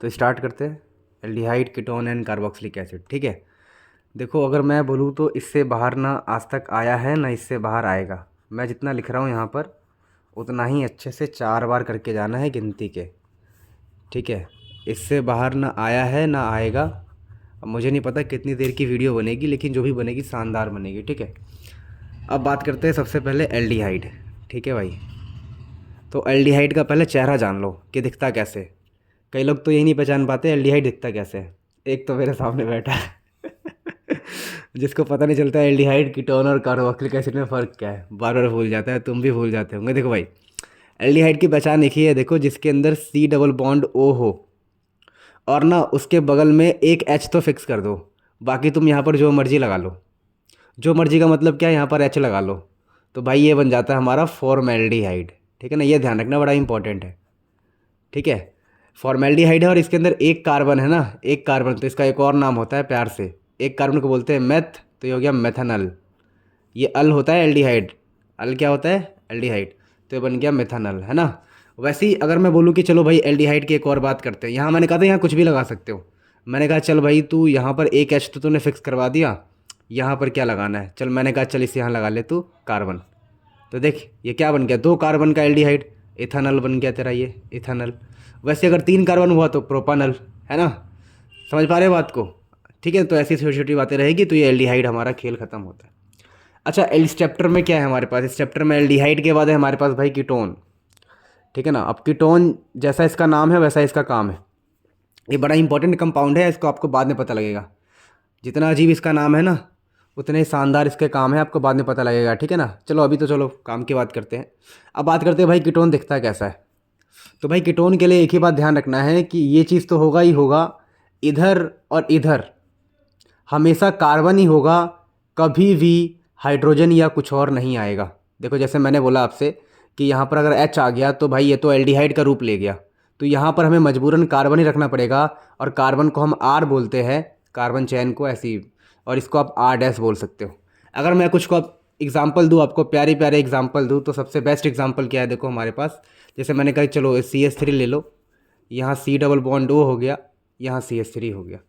तो स्टार्ट करते हैं। Aldehyde, ketone and carboxylic acid. ठीक है, देखो अगर मैं बोलूँ तो इससे बाहर ना आज तक आया है ना इससे बाहर आएगा। मैं जितना लिख रहा हूँ यहाँ पर उतना ही अच्छे से 4 बार करके जाना है गिनती के। ठीक है, इससे बाहर ना आया है ना आएगा। अब मुझे नहीं पता कितनी देर की वीडियो बनेगी, लेकिन जो भी बनेगी शानदार बनेगी। ठीक है, अब बात करते हैं सबसे पहले एल्डिहाइड। ठीक है भाई, तो एल्डिहाइड का पहले चेहरा जान लो कि दिखता कैसे। कई लोग तो यही नहीं पहचान पाते एल्डिहाइड दिखता कैसे है। एक तो मेरे सामने बैठा है जिसको पता नहीं चलता है एल्डिहाइड, कीटोन और कार्बोक्सिलिक एसिड में फ़र्क क्या है, बार बार भूल जाता है। तुम भी भूल जाते होंगे। देखो भाई, एल्डिहाइड की पहचान एक ही है, देखो जिसके अंदर सी डबल बॉन्ड ओ हो और ना उसके बगल में एक एच तो फिक्स कर दो। बाकी तुम यहाँ पर जो मर्जी लगा लो। जो मर्जी का मतलब क्या है, यहाँ पर एच लगा लो तो भाई ये बन जाता है हमारा फॉर्मेल्डिहाइड। ठीक है ना, ये ध्यान रखना, बड़ा इंपॉर्टेंट है। ठीक है, फॉर्मेल्डिहाइड है और इसके अंदर एक कार्बन है ना, एक कार्बन, तो इसका एक और नाम होता है प्यार से, एक कार्बन को बोलते हैं मेथ, तो ये हो गया मेथनल। ये अल होता है एल्डिहाइड, अल क्या होता है एल्डिहाइड, तो ये बन गया मेथनल, है ना। वैसे ही अगर मैं बोलूँ कि चलो भाई एल्डिहाइड की एक और बात करते हैं, यहाँ मैंने कहा था यहाँ कुछ भी लगा सकते हो। मैंने कहा चल भाई तू यहाँ पर एक एच तो तूने फिक्स करवा दिया, यहाँ पर क्या लगाना है, चल मैंने कहा चल इसे यहाँ लगा ले तू कार्बन। तो देख ये क्या बन गया, 2 कार्बन का एल्डिहाइड, इथानल बन गया तेरा ये इथानल। वैसे अगर 3 कार्बन हुआ तो प्रोपानल, है ना। समझ पा रहे हो बात को। ठीक है, तो ऐसी छोटी छोटी बातें रहेगी तो ये एल्डिहाइड हमारा खेल खत्म होता है। अच्छा, इस चैप्टर में क्या है हमारे पास, इस चैप्टर में एल्डिहाइड के बाद है हमारे पास भाई कीटोन। ठीक है ना, अब कीटोन जैसा इसका नाम है वैसा इसका काम है। ये बड़ा इंपॉर्टेंट कंपाउंड है, इसको आपको बाद में पता लगेगा। जितना अजीब इसका नाम है ना उतने शानदार इसके काम है, आपको बाद में पता लगेगा। ठीक है ना, चलो अभी तो चलो काम की बात करते हैं। अब बात करते हैं भाई कीटोन दिखता कैसा है। तो भाई कीटोन के लिए एक ही बात ध्यान रखना है कि ये चीज़ तो होगा ही होगा, इधर और इधर हमेशा कार्बन ही होगा, कभी भी हाइड्रोजन या कुछ और नहीं आएगा। देखो जैसे मैंने बोला आपसे कि यहाँ पर अगर एच आ गया तो भाई ये तो एल्डिहाइड का रूप ले गया, तो यहाँ पर हमें मजबूरन कार्बन ही रखना पड़ेगा। और कार्बन को हम आर बोलते हैं, कार्बन चैन को ऐसी, और इसको आप आर डैश बोल सकते हो। अगर मैं कुछ को आप एग्जाम्पल दूँ, आपको प्यारे प्यारे एग्जाम्पल दूँ, तो सबसे बेस्ट एग्जाम्पल क्या है, देखो हमारे पास जैसे मैंने कहा चलो CH3 ले लो, यहाँ सी डबल बॉन्ड ओ हो गया, यहाँ CH3 हो गया,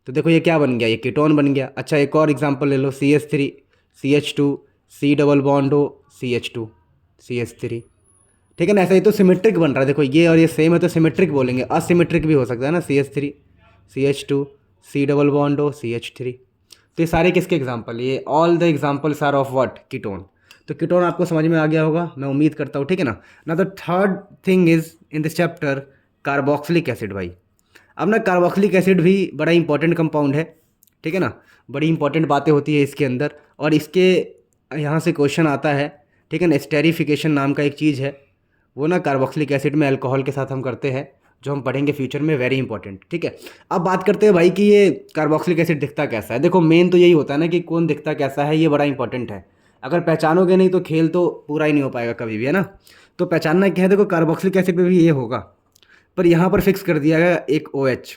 तो देखो ये क्या बन गया, ये कीटोन बन गया। अच्छा एक और एग्जांपल ले लो, CH3 CH2 सी डबल बॉन्ड हो CH2 CH3। ठीक है ना, ऐसा ही तो सिमेट्रिक बन रहा है। देखो ये और ये सेम है तो सिमेट्रिक बोलेंगे, असिमेट्रिक भी हो सकता है ना, CH3 CH2 सी डबल बॉन्ड हो CH3। तो ये सारे किसके एग्जाम्पल, ये all the examples are of what, ketone. तो कीटोन आपको समझ में आ गया होगा, मैं उम्मीद करता हूँ। ठीक है ना the third thing is in this chapter carboxylic acid भाई। अब ना कार्बोक्सिलिक एसिड भी बड़ा इंपॉर्टेंट कंपाउंड है। ठीक है ना, बड़ी इंपॉर्टेंट बातें होती है इसके अंदर, और इसके यहाँ से क्वेश्चन आता है। ठीक है ना, स्टेरिफिकेशन नाम का एक चीज़ है, वो ना कार्बोक्सिलिक एसिड में अल्कोहल के साथ हम करते हैं, जो हम पढ़ेंगे फ्यूचर में, वेरी इंपॉर्टेंट। ठीक है, अब बात करते हैं भाई कि ये कार्बोक्सिलिक एसिड दिखता कैसा है। देखो मेन तो यही होता है ना कि कौन दिखता कैसा है, ये बड़ा इंपॉर्टेंट है। अगर पहचानोगे नहीं तो खेल तो पूरा ही नहीं हो पाएगा कभी भी, है ना। तो पहचानना क्या है, देखो कार्बोक्सिलिक एसिड में भी ये होगा, पर यहाँ पर फिक्स कर दिया गया एक OH,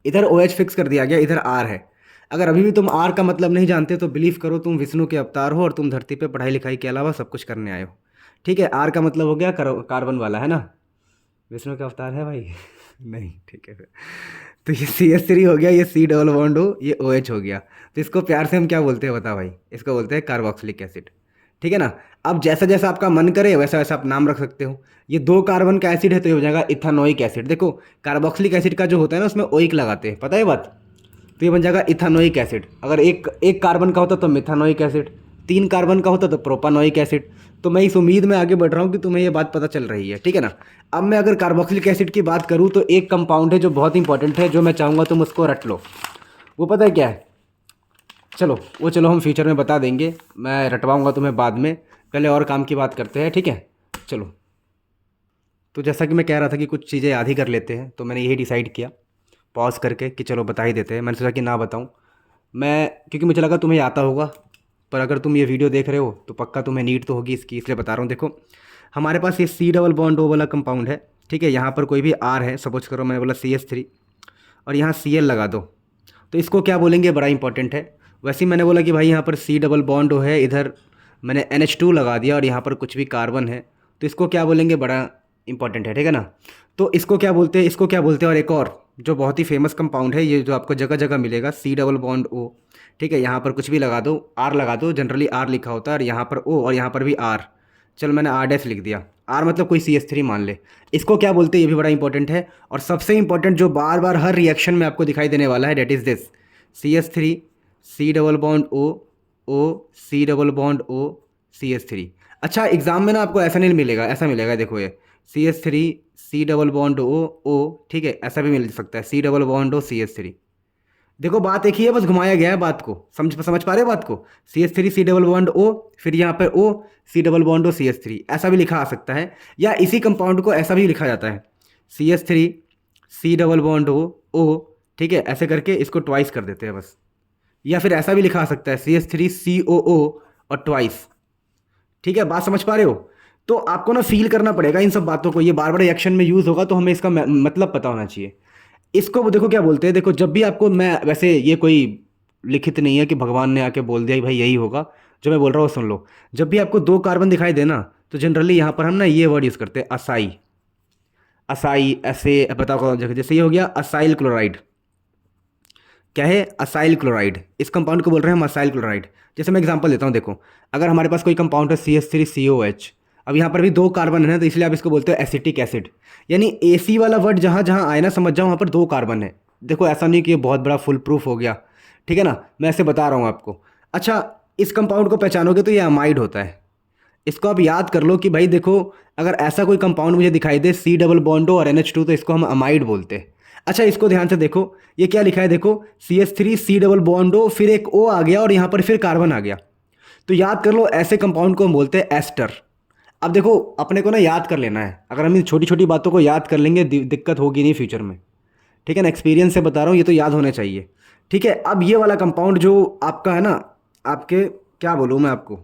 इधर OH फिक्स कर दिया गया, इधर R है। अगर अभी भी तुम R का मतलब नहीं जानते तो बिलीव करो तुम विष्णु के अवतार हो और तुम धरती पे पढ़ाई लिखाई के अलावा सब कुछ करने आए हो। ठीक है, R का मतलब हो गया कार्बन वाला, है ना। विष्णु का अवतार है भाई नहीं, ठीक है फिर। तो ये CH3 हो गया, ये C डबल बॉन्ड हो, ये OH हो गया। तो इसको प्यार से हम क्या बोलते हैं बता भाई, इसको बोलते हैं कार्बोक्सिलिक एसिड। ठीक है ना, अब जैसा जैसा आपका मन करे वैसा वैसा आप नाम रख सकते हो। ये 2 कार्बन का एसिड है तो ये हो जाएगा इथानोइक एसिड। देखो कार्बोक्सिलिक एसिड का जो होता है ना उसमें ओइक लगाते हैं, पता है बात, तो ये बन जाएगा इथानोइक एसिड। अगर एक एक कार्बन का होता तो मिथानोइक एसिड, 3 कार्बन का होता तो प्रोपानोइक एसिड। तो मैं इस उम्मीद में आगे बढ़ रहा हूँ कि तुम्हें ये बात पता चल रही है। ठीक है ना, अब मैं अगर कार्बोक्सिलिक एसिड की बात करूँ तो एक कंपाउंड है जो बहुत इंपॉर्टेंट है, जो मैं चाहूँगा तुम उसको रट लो। वो पता है क्या है, चलो हम फ्यूचर में बता देंगे, मैं रटवाऊँगा तुम्हें बाद में, पहले और काम की बात करते हैं। ठीक है, चलो। तो जैसा कि मैं कह रहा था कि कुछ चीज़ें याद ही कर लेते हैं, तो मैंने यही डिसाइड किया पॉज करके कि चलो बता ही देते हैं। मैंने सोचा कि ना बताऊं मैं, क्योंकि मुझे लगा तुम्हें आता होगा, पर अगर तुम ये वीडियो देख रहे हो तो पक्का तुम्हें नीड तो होगी इसकी, इसलिए बता रहा हूँ। देखो हमारे पास ये सी डबल बॉन्ड ओ वाला कंपाउंड है। ठीक है, यहाँ पर कोई भी R है, सपोज करो मैंने बोला CH3 और यहाँ Cl लगा दो, तो इसको क्या बोलेंगे, बड़ा इंपॉर्टेंट है। वैसे ही मैंने बोला कि भाई यहाँ पर C डबल बॉन्ड ओ है, इधर मैंने NH2 लगा दिया और यहाँ पर कुछ भी कार्बन है, तो इसको क्या बोलेंगे, बड़ा इंपॉर्टेंट है। ठीक है ना, तो इसको क्या बोलते हैं, इसको क्या बोलते हैं, और एक और जो बहुत ही फेमस कंपाउंड है ये, जो आपको जगह जगह मिलेगा, सी डबल बॉन्ड ओ। ठीक है, यहाँ पर कुछ भी लगा दो, आर लगा दो, जनरली आर लिखा होता है, और यहाँ पर ओ, और यहाँ पर भी आर। चल मैंने आर डैश लिख दिया, आर मतलब कोई CH3 मान ले। इसको क्या बोलते हैं ये भी बड़ा इंपॉर्टेंट है, और सबसे इंपॉर्टेंट जो बार बार हर रिएक्शन में आपको दिखाई देने वाला है, that is this, CH3 C double bond O, O C double bond O, CH3। अच्छा, एग्जाम में ना आपको ऐसा नहीं मिलेगा, ऐसा मिलेगा, देखो ये CH3 सी डबल बॉन्ड ओ, ठीक है, ऐसा भी मिल सकता है, सी डबल बॉन्ड ओ CH3। देखो बात एक ही है, बस घुमाया गया है बात को, समझ पा रहे हो बात को। CH3 सी डबल बॉन्ड ओ, फिर यहाँ पर ओ C double bond O CH3, ऐसा भी लिखा आ सकता है, या इसी कंपाउंड को ऐसा भी लिखा जाता है, CH3 सी डबल बॉन्ड ओ, ठीक है, ऐसे करके इसको ट्वाइस कर देते हैं बस। या फिर ऐसा भी लिखा आ सकता है, CH3 COO और ट्वाइस। ठीक है, बात समझ पा रहे हो। तो आपको ना फील करना पड़ेगा इन सब बातों को, ये बार बार रिएक्शन में यूज़ होगा तो हमें इसका मतलब पता होना चाहिए। इसको वो देखो क्या बोलते हैं, देखो जब भी आपको, मैं वैसे ये कोई लिखित नहीं है कि भगवान ने आके बोल दिया भाई यही होगा, जो मैं बोल रहा हूँ सुन लो। जब भी आपको दो कार्बन दिखाई देना तो जनरली यहाँ पर हम ना ये वर्ड यूज़ करते हैं, असाई। असाई ऐसे बताओ, जैसे ये हो गया असाइल क्लोराइड। क्या है, असाइल क्लोराइड, इस कंपाउंड को बोल रहे हैं हम असाइल क्लोराइड। जैसे मैं एग्जांपल देता हूँ, देखो अगर हमारे पास कोई कंपाउंड है CH3COH, अब यहाँ पर भी दो कार्बन है ना, तो इसलिए आप इसको बोलते हो एसिटिक एसिड। यानी AC वाला वर्ड जहाँ जहाँ आए ना, समझ जाओ वहाँ पर दो कार्बन है। देखो ऐसा नहीं कि ये बहुत बड़ा फुल प्रूफ हो गया, ठीक है ना, मैं ऐसे बता रहा हूँ आपको। अच्छा, इस कंपाउंड को पहचानोगे तो ये अमाइड होता है। इसको आप याद कर लो कि भाई देखो, अगर ऐसा कोई कंपाउंड मुझे दिखाई दे C डबल बॉन्डो और NH2, तो इसको हम अमाइड बोलते हैं। अच्छा, इसको ध्यान से देखो, ये क्या लिखा है, देखो CH3 C डबल बॉन्डो, फिर एक O आ गया और यहाँ पर फिर कार्बन आ गया। तो याद कर लो, ऐसे कंपाउंड को हम बोलते हैं एस्टर। अब देखो अपने को ना याद कर लेना है, अगर हम इन छोटी छोटी बातों को याद कर लेंगे दिक्कत होगी नहीं फ्यूचर में। ठीक है ना, एक्सपीरियंस से बता रहा हूँ, ये तो याद होना चाहिए। ठीक है, अब ये वाला कंपाउंड जो आपका है ना, आपके क्या बोलूँ मैं आपको,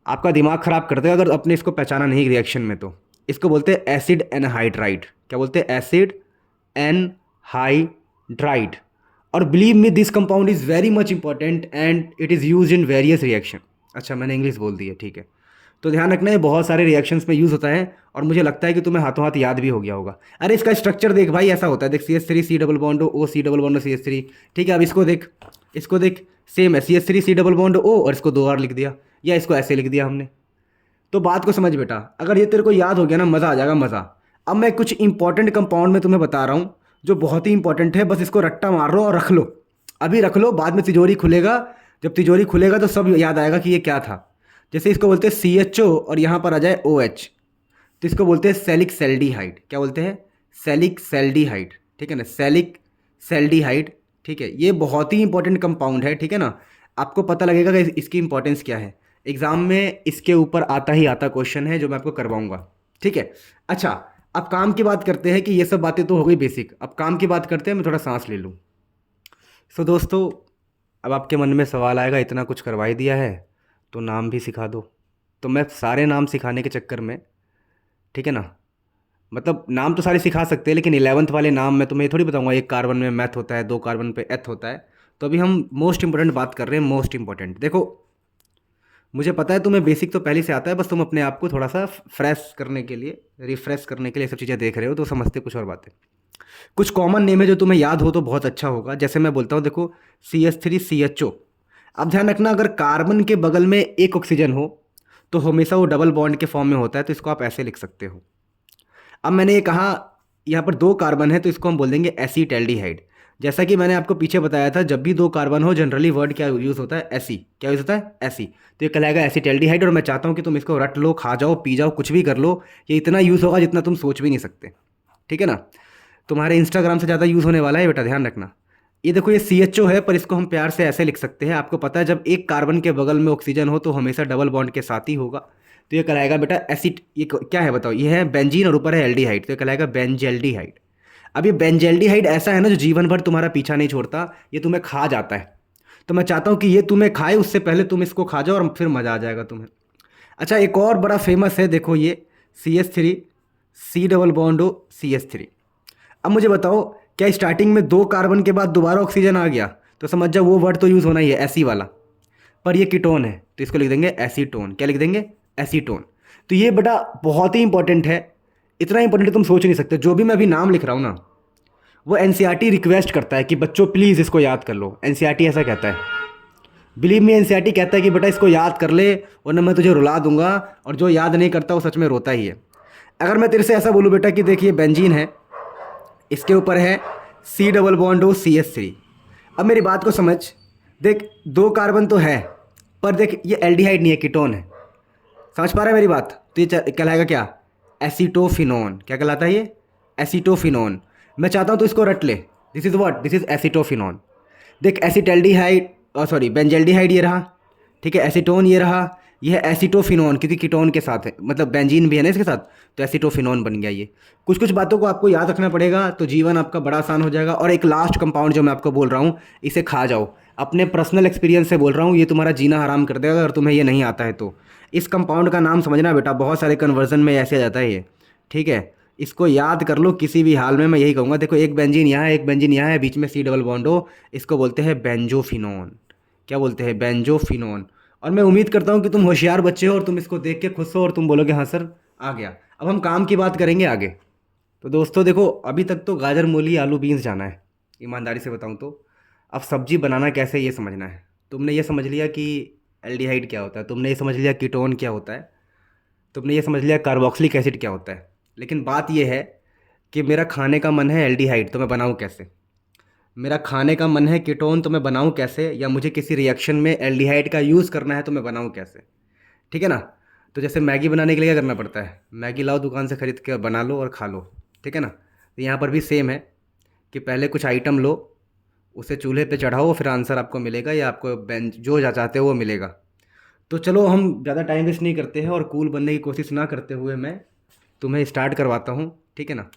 आपका दिमाग ख़राब कर देगा अगर अपने इसको पहचाना नहीं रिएक्शन में। तो इसको बोलते हैं एसिड एनहाइड्राइड। क्या बोलते हैं, एसिड एनहाइड्राइड। और believe me this compound is very much important and it is use in various reaction. अच्छा, मैंने इंग्लिश बोल दी है, ठीक है। तो ध्यान रखना है, बहुत सारे रिएक्शंस में यूज़ होता है, और मुझे लगता है कि तुम्हें हाथों हाथ याद भी हो गया होगा। अरे इसका स्ट्रक्चर देख भाई, ऐसा होता है, देख CH3 C double bond O C double bond CH3। ठीक है, अब इसको देख, इसको देख, सेम है, CH3 C double bond O, और इसको 2 बार लिख दिया, या इसको ऐसे लिख दिया हमने। तो बात को समझ बेटा, अगर ये तेरे को याद हो गया ना, मज़ा आ जाएगा, मज़ा। अब मैं कुछ इंपॉर्टेंट कंपाउंड में तुम्हें बता रहा हूँ जो बहुत ही इंपॉर्टेंट है, बस इसको रट्टा मार लो और रख लो, अभी रख लो, बाद में तिजोरी खुलेगा, जब तिजोरी खुलेगा तो सब याद आएगा कि ये क्या था। जैसे इसको बोलते हैं CHO और यहाँ पर आ जाए OH, तो इसको बोलते हैं सेलिक सेल्डिहाइड। क्या बोलते हैं, सेलिक सेल्डिहाइड। ठीक है ना, सेलिक सेल्डिहाइड। ठीक है, ये बहुत ही इंपॉर्टेंट कंपाउंड है, ठीक है ना। आपको पता लगेगा कि इसकी इंपॉर्टेंस क्या है, एग्जाम में इसके ऊपर आता ही आता क्वेश्चन है जो मैं आपको करवाऊंगा। ठीक है, अच्छा अब काम की बात करते हैं, कि ये सब बातें तो हो गई बेसिक, अब काम की बात करते हैं, मैं थोड़ा सांस ले लूँ। सो दोस्तों, अब आपके मन में सवाल आएगा, इतना कुछ करवा ही दिया है तो नाम भी सिखा दो। तो मैं सारे नाम सिखाने के चक्कर में, ठीक है ना, मतलब नाम तो सारे सिखा सकते हैं, लेकिन 11th वाले नाम मैं तुम्हें थोड़ी बताऊंगा, एक कार्बन में मैथ होता है, 2 कार्बन पे एथ होता है। तो अभी हम मोस्ट इंपॉर्टेंट बात कर रहे हैं, मोस्ट इंपॉर्टेंट। देखो मुझे पता है तुम्हें बेसिक तो पहले से आता है, बस तुम अपने आप को थोड़ा सा फ्रेश करने के लिए, रिफ्रेश करने के लिए सब चीज़ें देख रहे हो, तो समझते कुछ और बातें। कुछ कॉमन नेम है जो तुम्हें याद हो तो बहुत अच्छा होगा। जैसे मैं बोलता हूँ, देखो CH3CHO। अब ध्यान रखना, अगर कार्बन के बगल में एक ऑक्सीजन हो तो हमेशा वो डबल बॉन्ड के फॉर्म में होता है, तो इसको आप ऐसे लिख सकते हो। अब मैंने ये कहा यहाँ पर 2 कार्बन है, तो इसको हम बोल देंगे एसीटैल्डिहाइड। जैसा कि मैंने आपको पीछे बताया था, जब भी 2 कार्बन हो जनरली वर्ड क्या यूज़ होता है, एसी। क्या यूज़ होता है, एसी। तो ये कहलाएगा एसीटैल्डिहाइड, और मैं चाहता हूँ कि तुम इसको रट लो, खा जाओ, पी जाओ, कुछ भी कर लो, ये इतना यूज़ होगा जितना तुम सोच भी नहीं सकते। ठीक है ना, तुम्हारे इंस्टाग्राम से ज़्यादा यूज़ होने वाला है बेटा, ध्यान रखना। ये देखो, ये CHO है, पर इसको हम प्यार से ऐसे लिख सकते हैं। आपको पता है जब एक कार्बन के बगल में ऑक्सीजन हो तो हमेशा डबल बॉन्ड के साथ ही होगा, तो ये कहलाएगा बेटा एसिड। ये क्या है बताओ, ये है बेंजीन और ऊपर है एल्डिहाइड, तो ये कहलाएगा बेंजेल्डिहाइड। अब ये बेंजेल्डिहाइड ऐसा है ना जो जीवन भर तुम्हारा पीछा नहीं छोड़ता, ये तुम्हें खा जाता है। तो मैं चाहता हूँ कि ये तुम्हें खाए, उससे पहले तुम इसको खा जाओ और फिर मज़ा आ जाएगा तुम्हें। अच्छा, एक और बड़ा फेमस है, देखो ये CH3 C double bond O CH3। अब मुझे बताओ, क्या स्टार्टिंग में 2 कार्बन के बाद दोबारा ऑक्सीजन आ गया तो समझ जाओ वो वर्ड तो यूज़ होना ही है, एसी वाला। पर ये कीटोन है तो इसको लिख देंगे एसीटोन। क्या लिख देंगे, एसीटोन। तो ये बेटा बहुत ही इंपॉर्टेंट है, इतना इंपॉर्टेंट तुम सोच नहीं सकते। जो भी मैं अभी नाम लिख रहा हूँ ना, वो एनसीईआरटी रिक्वेस्ट करता है कि बच्चों प्लीज़ इसको याद कर लो। एनसीईआरटी ऐसा कहता है, बिलीव मी, एनसीईआरटी कहता है कि बेटा इसको याद कर ले वरना मैं तुझे रुला दूंगा। और जो याद नहीं करता वो सच में रोता ही है। अगर मैं तेरे से ऐसा बोलूँ बेटा कि देखिए बेंजीन है, इसके ऊपर है C+H3। अब मेरी बात को समझ, देख 2 कार्बन तो है, पर देख ये एल्डिहाइड नहीं है, कीटोन है। समझ पा रहा है मेरी बात? तो ये कहलाएगा क्या? एसीटोफिनोन। क्या कहलाता है ये? एसीटोफिनोन। मैं चाहता हूँ तो इसको रट ले। This is what? This is acetophenone. देख एसिटल्डिहाइड, सॉरी बेंजल्डिहाइड ये रहा, ठीक है। एसीटोन ये रहा, ये है एसीटोफिनोन, क्योंकि कीटोन के साथ है, मतलब बेंजीन भी है ना इसके साथ, तो एसीटोफिनोन बन गया ये। कुछ कुछ बातों को आपको याद रखना पड़ेगा तो जीवन आपका बड़ा आसान हो जाएगा। और एक लास्ट कंपाउंड जो मैं आपको बोल रहा हूँ, इसे खा जाओ। अपने पर्सनल एक्सपीरियंस से बोल रहा हूँ, ये तुम्हारा जीना हराम कर देगा अगर तुम्हें ये नहीं आता है तो। इस कंपाउंड का नाम समझना बेटा, बहुत सारे कन्वर्जन में ऐसे आ जाता है ये, ठीक है। इसको याद कर लो किसी भी हाल में, मैं यही कहूँगा। देखो एक बेंजीन यहाँ है, एक बेंजीन यहाँ है, बीच में C++ हो, इसको बोलते हैं बेंजोफिनोन। क्या बोलते हैं? बेंजोफिनोन। और मैं उम्मीद करता हूँ कि तुम होशियार बच्चे हो और तुम इसको देख के खुश हो और तुम बोलोगे हाँ सर आ गया। अब हम काम की बात करेंगे आगे। तो दोस्तों देखो, अभी तक तो गाजर मूली आलू बीन्स जाना है, ईमानदारी से बताऊँ तो। अब सब्जी बनाना कैसे ये समझना है। तुमने ये समझ लिया कि एल्डिहाइड क्या होता है, तुमने ये समझ लिया कीटोन क्या होता है, तुमने ये समझ लिया कार्बोक्सिलिक एसिड क्या होता है। लेकिन बात ये है कि मेरा खाने का मन है एल्डिहाइड, तो मैं बनाऊँ कैसे? मेरा खाने का मन है कीटोन, तो मैं बनाऊँ कैसे? या मुझे किसी रिएक्शन में एल्डिहाइड का यूज़ करना है तो मैं बनाऊँ कैसे? ठीक है ना। तो जैसे मैगी बनाने के लिए क्या करना पड़ता है? मैगी लाओ दुकान से ख़रीद के बना लो और खा लो, ठीक है ना। तो यहाँ पर भी सेम है कि पहले कुछ आइटम लो, उसे चूल्हे पे चढ़ाओ, फिर आंसर आपको मिलेगा या आपको बेंच जो चाहते हो वो मिलेगा। तो चलो हम ज़्यादा टाइम वेस्ट नहीं करते हैं और कूल बनने की कोशिश ना करते हुए मैं तुम्हें स्टार्ट करवाता हूँ, ठीक है ना।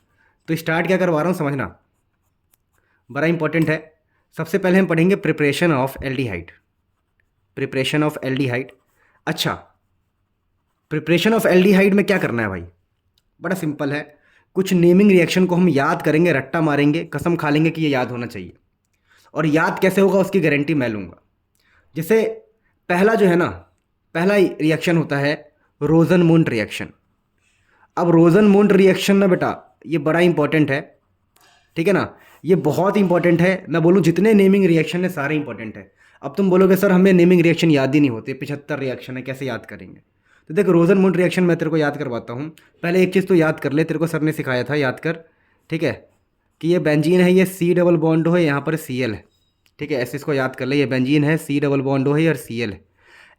तो स्टार्ट क्या करवा रहा हूँ समझना, बड़ा इंपॉर्टेंट है। सबसे पहले हम पढ़ेंगे preparation of aldehyde. Preparation of aldehyde. अच्छा, प्रिपरेशन ऑफ एल्डिहाइड में क्या करना है भाई? बड़ा सिंपल है। कुछ नेमिंग रिएक्शन को हम याद करेंगे, रट्टा मारेंगे, कसम खा लेंगे कि ये याद होना चाहिए। और याद कैसे होगा उसकी गारंटी मैं लूँगा। जैसे पहला जो है ना, पहला रिएक्शन होता है रोजनमुंड रिएक्शन। अब रोजनमुंड रिएक्शन ना बेटा, ये बड़ा इंपॉर्टेंट है, ठीक है ना। ये बहुत इंपॉर्टेंट है। मैं बोलूँ जितने नेमिंग रिएक्शन है सारे इंपॉर्टेंट है। अब तुम बोलोगे सर हमें नेमिंग रिएक्शन याद ही नहीं होते, 75 रिएक्शन है, कैसे याद करेंगे? तो देख रोजनमुंड रिएक्शन मैं तेरे को याद करवाता हूँ। पहले एक चीज़ तो याद कर ले, तेरे को सर ने सिखाया था, याद कर, ठीक है। कि ये बेंजीन है, ये C++ है, यहाँ पर Cl है, ठीक है। ऐसे इसको याद कर ले, ये बेंजीन है, C++ है और Cl है।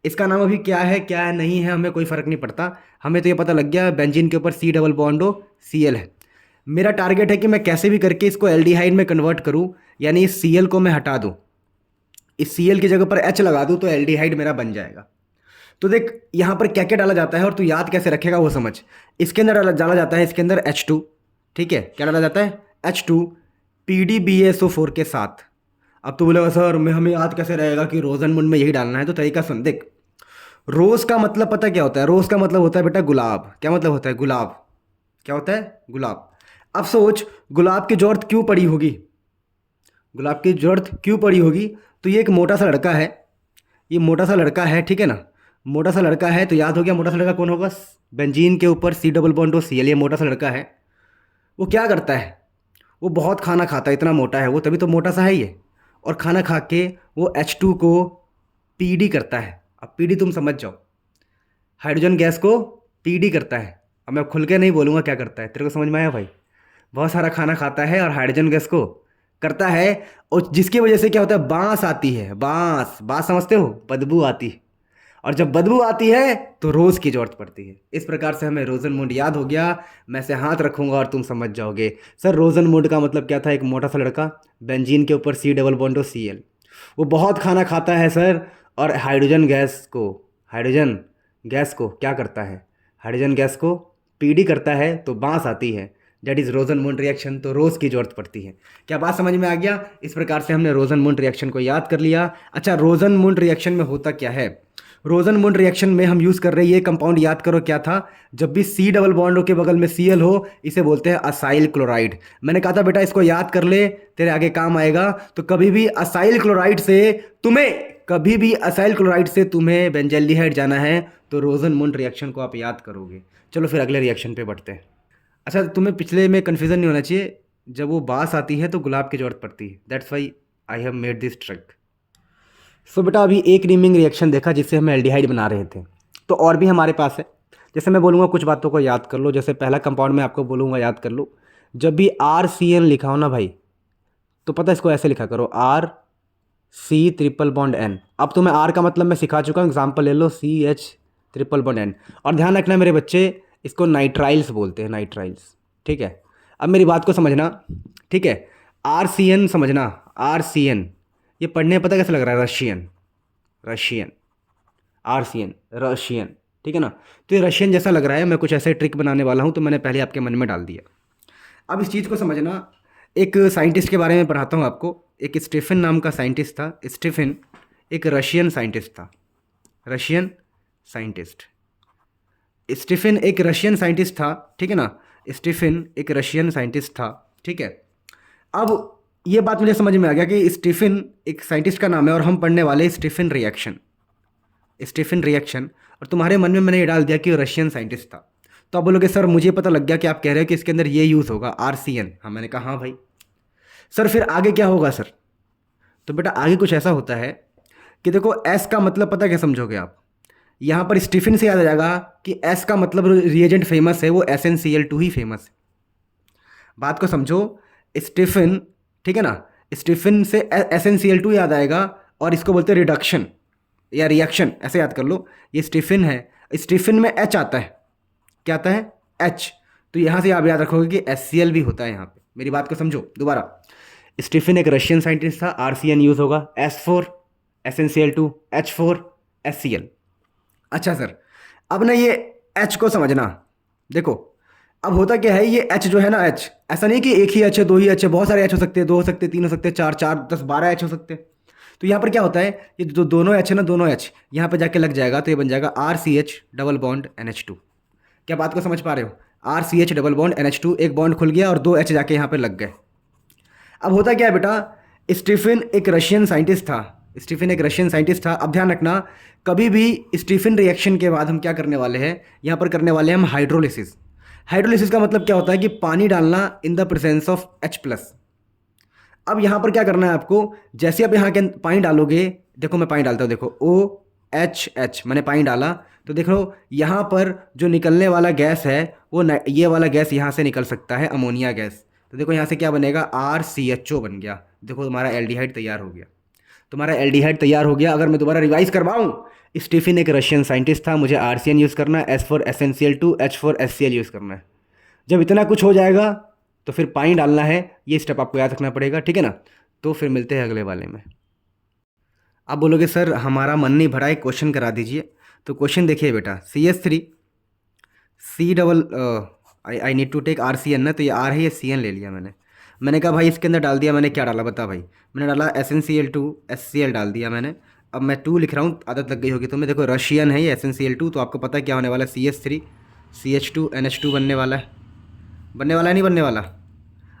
इसका नाम अभी क्या है क्या है नहीं है हमें कोई फ़र्क नहीं पड़ता। हमें तो ये पता लग गया बेंजीन के ऊपर C++ Cl है। मेरा टारगेट है कि मैं कैसे भी करके इसको एल्डिहाइड में कन्वर्ट करूं, यानी इस Cl को मैं हटा दूं, इस Cl की जगह पर H लगा दूं तो एल्डिहाइड मेरा बन जाएगा। तो देख यहाँ पर क्या क्या डाला जाता है और तू याद कैसे रखेगा वो समझ। इसके अंदर डाला जाता है, इसके अंदर H2, ठीक है। क्या डाला जाता है? H2 PDBSO4 के साथ। अब तू बोलेगा सर मैं हमें याद कैसे रहेगा कि रोजनमुंड में यही डालना है? तो तरीका सुन, देख रोज़ का मतलब पता क्या होता है? रोज़ का मतलब होता है बेटा गुलाब। क्या मतलब होता है? गुलाब। क्या होता है? गुलाब। अब सोच गुलाब की ज़रूरत क्यों पड़ी होगी? गुलाब की ज़रूरत क्यों पड़ी होगी? तो ये एक मोटा सा लड़का है, ये मोटा सा लड़का है, ठीक है ना। मोटा सा लड़का है तो याद हो गया मोटा सा लड़का कौन होगा? बेंजीन के ऊपर C++ ये मोटा सा लड़का है। वो क्या करता है? वो बहुत खाना खाता है, इतना मोटा है वो, तभी तो मोटा सा है ये। और खाना खा के वो H2 को PD करता है। अब PD तुम समझ जाओ, हाइड्रोजन गैस को PD करता है। अब मैं खुल के नहीं बोलूँगा क्या करता है, तेरे को समझ में आया भाई? बहुत सारा खाना खाता है और हाइड्रोजन गैस को करता है, और जिसकी वजह से क्या होता है? बांस आती है। बांस, बांस समझते हो? बदबू आती है। और जब बदबू आती है तो रोज़ की जरूरत पड़ती है। इस प्रकार से हमें रोजनमुंड याद हो गया। मैं से हाथ रखूंगा और तुम समझ जाओगे। सर रोजनमुंड का मतलब क्या था? एक मोटा सा लड़का, बेंजीन के ऊपर C++ वो बहुत खाना खाता है सर, और हाइड्रोजन गैस को क्या करता है? हाइड्रोजन गैस को PD करता है तो बांस आती है, दैट इज़ रोजनमुंड रिएक्शन। तो रोज़ की जरूरत पड़ती है। क्या बात समझ में आ गया? इस प्रकार से हमने रोजनमुंड रिएक्शन को याद कर लिया। अच्छा, रोजनमुंड रिएक्शन में होता क्या है? रोजनमुंड रिएक्शन में हम यूज़ कर रहे हैं ये कंपाउंड, याद करो क्या था? जब भी C++ के बगल में Cl हो, इसे बोलते हैं असाइल क्लोराइड। मैंने कहा था बेटा इसको याद कर ले, तेरे आगे काम आएगा। तो कभी भी असाइल क्लोराइड से तुम्हें बेंजल्डिहाइड जाना है तो रोजनमुंड रिएक्शन को आप याद करोगे। चलो फिर अगले रिएक्शन पे बढ़ते हैं। अच्छा, तुम्हें पिछले में कन्फ्यूज़न नहीं होना चाहिए, जब वो बास आती है तो गुलाब की ज़रूरत पड़ती है, that's why I have made this trick. So बेटा अभी एक रीमिंग रिएक्शन देखा जिससे हम एल्डिहाइड बना रहे थे, तो और भी हमारे पास है। जैसे मैं बोलूँगा कुछ बातों को याद कर लो, जैसे पहला कंपाउंड मैं आपको बोलूँगा याद कर लो। जब भी RCN लिखा हो ना भाई, तो पता है इसको ऐसे लिखा करो, RC ट्रिपल बॉन्ड N। अब तो मैं R का मतलब मैं सिखा चुका हूँ, एग्जाम्पल ले लो, CH ट्रिपल बॉन्ड N। और ध्यान रखना मेरे बच्चे, इसको नाइट्राइल्स बोलते हैं, नाइट्राइल्स। ठीक है, अब मेरी बात को समझना। ठीक है, RCN समझना, RCN ये पढ़ने में पता कैसे लग रहा है, रशियन, रशियन, RCN रशियन। ठीक है ना, तो ये रशियन जैसा लग रहा है। मैं कुछ ऐसे ट्रिक बनाने वाला हूँ, तो मैंने पहले आपके मन में डाल दिया। अब इस चीज़ को समझना, एक साइंटिस्ट के बारे में पढ़ाता हूँ आपको। एक स्टीफन नाम का साइंटिस्ट था। स्टीफन एक रशियन साइंटिस्ट था, रशियन साइंटिस्ट। स्टीफन एक रशियन साइंटिस्ट था, ठीक है ना, स्टीफन एक रशियन साइंटिस्ट था। ठीक है, अब ये बात मुझे समझ में आ गया कि स्टीफन एक साइंटिस्ट का नाम है और हम पढ़ने वाले स्टीफन रिएक्शन, स्टीफन रिएक्शन। और तुम्हारे मन में मैंने ये डाल दिया कि वो रशियन साइंटिस्ट था। तो आप बोलोगे सर मुझे पता लग गया कि आप कह रहे हो कि इसके अंदर ये यूज़ होगा, RCN। हाँ, मैंने कहा हाँ भाई। सर फिर आगे क्या होगा सर? तो बेटा आगे कुछ ऐसा होता है कि देखो, एस का मतलब पता क्या समझोगे आप? यहाँ पर स्टीफन से याद आ जाएगा कि एस का मतलब रिएजेंट फेमस है, वो SnCl2 ही फेमस है। बात को समझो, स्टीफन, ठीक है ना, स्टीफन से SnCl2 याद आएगा, और इसको बोलते हैं रिडक्शन या रिएक्शन, ऐसे याद कर लो। ये स्टीफन है, स्टीफन में H आता है, क्या आता है? H। तो यहाँ से आप याद रखोगे कि HCl भी होता है यहाँ पे। मेरी बात को समझो दोबारा। स्टीफन एक रशियन साइंटिस्ट था, RCN यूज़ होगा, S4 SnCl2, H4 HCl। अच्छा सर, अब ना ये H को समझना। देखो अब होता क्या है, ये H जो है ना, H ऐसा नहीं कि एक ही H है, दो ही H है, बहुत सारे H हो सकते हैं, दो हो सकते हैं, तीन हो सकते हैं, चार चार 10 12 H हो सकते हैं। तो यहाँ पर क्या होता है, ये जो दोनों H है ना, दोनों H यहाँ पर जाके लग जाएगा, तो ये बन जाएगा RCH डबल बॉन्ड NH2। क्या बात को समझ पा रहे हो? RCH डबल बॉन्ड NH2, एक बॉन्ड खुल गया और दो H जाके यहाँ पर लग गए। अब होता क्या है बेटा, स्टीफन एक रशियन साइंटिस्ट था, स्टीफन एक रशियन साइंटिस्ट था। अब ध्यान रखना, कभी भी स्टीफन रिएक्शन के बाद हम क्या करने वाले हैं, यहाँ पर करने वाले हैं हम हाइड्रोलिसिस। हाइड्रोलिसिस का मतलब क्या होता है कि पानी डालना in the presence of H+। अब यहाँ पर क्या करना है आपको, जैसे आप यहाँ के पानी डालोगे, देखो मैं पानी डालता हूँ, देखो OHH मैंने पानी डाला, तो देखो यहाँ पर जो निकलने वाला गैस है वो ये वाला गैस यहाँ से निकल सकता है, अमोनिया गैस। तो देखो यहाँ से क्या बनेगा, RCHO बन गया। देखो तुम्हारा एल्डिहाइड तैयार हो गया, तुम्हारा एल्डिहाइड तैयार हो गया। अगर मैं दोबारा रिवाइज करवाऊँ, स्टीफन एक रशियन साइंटिस्ट था, मुझे RCN यूज़ करना है, S4 SnCl2, H4 HCl use करना है। जब इतना कुछ हो जाएगा तो फिर पानी डालना है, ये स्टेप आपको याद रखना पड़ेगा, ठीक है ना। तो फिर मिलते हैं अगले वाले में। आप बोलोगे सर हमारा मन नहीं भरा है, क्वेश्चन करा दीजिए। तो क्वेश्चन देखिए बेटा, CH3 C double I need to take RCN ना, तो ये R है, ये CN ले लिया मैंने कहा भाई इसके अंदर डाल दिया। मैंने क्या डाला बता भाई, मैंने डाला SnCl2 HCl डाल दिया मैंने। अब मैं 2 लिख रहा हूँ, आदत लग गई होगी तुम्हें। देखो रशियन है ये SnCl2, तो आपको पता है क्या होने वाला है, CH3 CH2 NH2 बनने वाला है, बनने वाला है नहीं बनने वाला?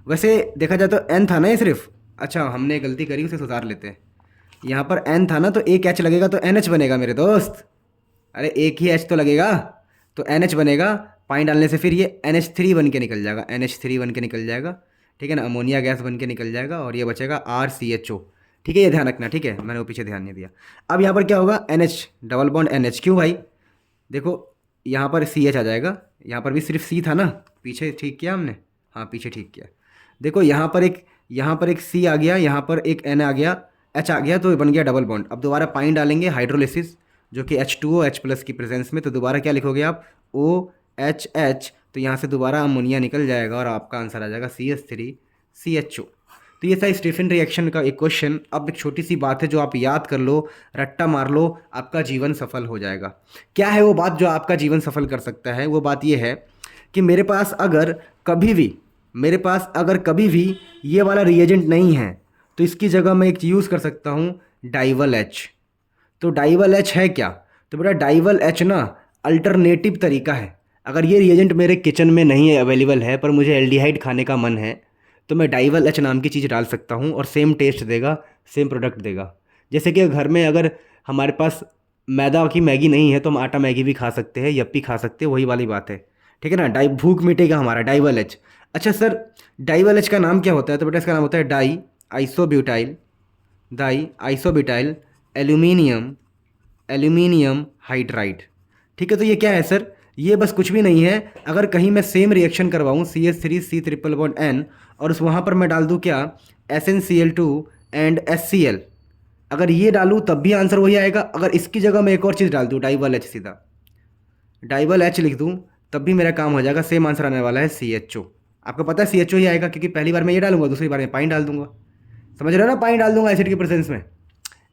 वैसे देखा जाए तो N था ना ये सिर्फ, अच्छा हमने गलती करी, उसे सुधार लेते हैं। यहाँ पर N था ना, तो एक H लगेगा तो NH बनेगा मेरे दोस्त। अरे एक ही H तो लगेगा, तो NH बनेगा। पानी डालने से फिर ये NH3 बन के निकल जाएगा, NH3 बन के निकल जाएगा, ठीक है ना, अमोनिया गैस बन के निकल जाएगा, और ये बचेगा RCHO। ठीक है, ये ध्यान रखना, ठीक है, मैंने वो पीछे ध्यान नहीं दिया। अब यहाँ पर क्या होगा, NH डबल बॉन्ड NH, क्यों भाई? देखो यहाँ पर CH आ जाएगा, यहाँ पर भी सिर्फ C था ना, पीछे ठीक किया हमने, हाँ पीछे ठीक किया। देखो यहाँ पर एक C आ गया, यहाँ पर एक N आ गया, H आ गया, तो ये बन गया डबल बॉन्ड। अब दोबारा पानी डालेंगे, हाइड्रोलिसिस, जो कि H2O H+ की प्रेजेंस में, तो दोबारा क्या लिखोगे आप, OHH, तो यहाँ से दोबारा अमोनिया निकल जाएगा और आपका आंसर आ जाएगा CH3 CHO। तो ये था स्टीफन रिएक्शन का एक क्वेश्चन। अब एक छोटी सी बात है जो आप याद कर लो, रट्टा मार लो, आपका जीवन सफल हो जाएगा। क्या है वो बात जो आपका जीवन सफल कर सकता है? वो बात ये है कि मेरे पास अगर कभी भी ये वाला रिएजेंट नहीं है, तो इसकी जगह मैं एक यूज़ कर सकता हूँ, डाइवल H। तो डाइवल H है क्या? तो बेटा डाइवल H ना अल्टरनेटिव तरीका है। अगर ये रिएजेंट मेरे किचन में नहीं है, अवेलेबल है, पर मुझे एल्डिहाइड खाने का मन है, तो मैं डाइवल H नाम की चीज़ डाल सकता हूँ और सेम टेस्ट देगा, सेम प्रोडक्ट देगा। जैसे कि घर में अगर हमारे पास मैदा की मैगी नहीं है, तो हम आटा मैगी भी खा सकते हैं, यप्पी खा सकते हैं, वही वाली बात है, ठीक है ना, डाई भूख मिटेगा हमारा, डाइवल एच। अच्छा सर डाइवल एच का नाम क्या होता है, तो बेटा इसका नाम होता है die isobutyl, die isobutyl aluminium, aluminium hydride. ठीक है, तो ये क्या है सर, ये बस कुछ भी नहीं है। अगर कहीं मैं सेम रिएक्शन करवाऊँ CH3C ट्रिपल बॉन्ड N और उस वहाँ पर मैं डाल दूँ क्या SnCl2 एंड HCl, अगर ये डालूँ तब भी आंसर वही आएगा। अगर इसकी जगह मैं एक और चीज़ डाल दूँ डाइवल एच, सीधा डाइवल एच लिख दूँ, तब भी मेरा काम हो जाएगा, सेम आंसर आने वाला है CHO। आपको पता है CHO ही आएगा, क्योंकि पहली बार मैं ये डालूंगा, दूसरी बार में पानी डाल दूंगा, समझ रहे हो ना, पानी डाल दूंगा एसिड की प्रेजेंस में।